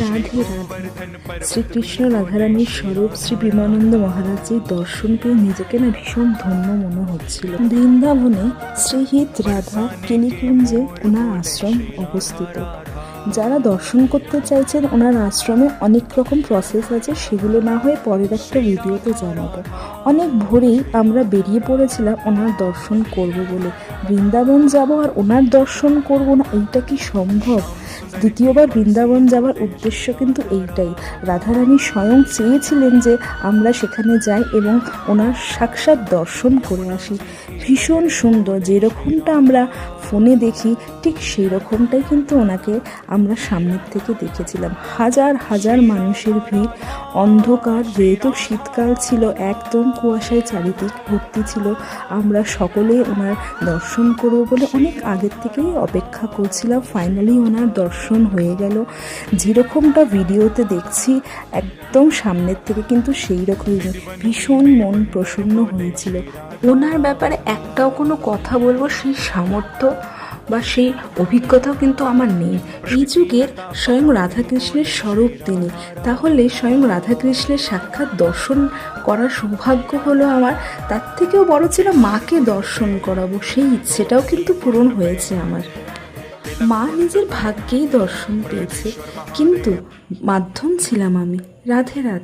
রাধে রাধে। শ্রীকৃষ্ণ রাধারানীর স্বরূপ শ্রী প্রেমানন্দ মহারাজের দর্শন পেয়ে নিজেকে না ভীষণ ধন্য মনে হচ্ছিল। বৃন্দাবনে শ্রীহিত রাধা কিনিকুঞ্জে ওনার আশ্রম অবস্থিত। যারা দর্শন করতে চাইছেন ওনার আশ্রমে অনেক রকম প্রসেস আছে, সেগুলো না হয় পরের একটা ভিডিওতে জানাবো। অনেক ভোরেই আমরা বেরিয়ে পড়েছিলাম ওনার দর্শন করব বলে। বৃন্দাবন যাব আর ওনার দর্শন করব না, এইটা কি সম্ভব? দ্বিতীয়বার বৃন্দাবন যাওয়ার উদ্দেশ্য কিন্তু এইটাই। রাধারানী স্বয়ং চেয়েছিলেন যে আমরা সেখানে যাই এবং ওনার সাক্ষাৎ দর্শন করে আসি। ভীষণ সুন্দর, যেরকমটা আমরা ফোনে দেখি ঠিক সেই রকমটাই কিন্তু ওনাকে আমরা সামনের থেকে দেখেছিলাম। হাজার হাজার মানুষের ভিড়, অন্ধকার, যেহেতু শীতকাল ছিল, একদম কুয়াশায় চারিদিক ভর্তি ছিল। আমরা সকলে ওনার দর্শন করব বলে অনেক আগের থেকেই অপেক্ষা করছিলাম। ফাইনালি ওনার দর্শন হয়ে গেল। যেরকমটা ভিডিওতে দেখছি একদম সামনের থেকে কিন্তু সেই রকমই, ভীষণ মন প্রসন্ন হয়েছিল। ওনার ব্যাপারে একটাও কোনো কথা বলবো সেই সামর্থ্য বা সেই অভিজ্ঞতাও কিন্তু আমার নেই। এই যুগের স্বয়ং রাধাকৃষ্ণের স্বরূপ তিনি, তাহলে স্বয়ং রাধাকৃষ্ণের সাক্ষাৎ দর্শন করার সৌভাগ্য হলো আমার। তার থেকেও বড় ছিল মাকে দর্শন করাবো, সেই ইচ্ছেটাও কিন্তু পূরণ হয়েছে আমার। মা নিজের ভাগ্যেই দর্শন পেয়েছে, কিন্তু মাধ্যম ছিলাম আমি। রাধে রাধে।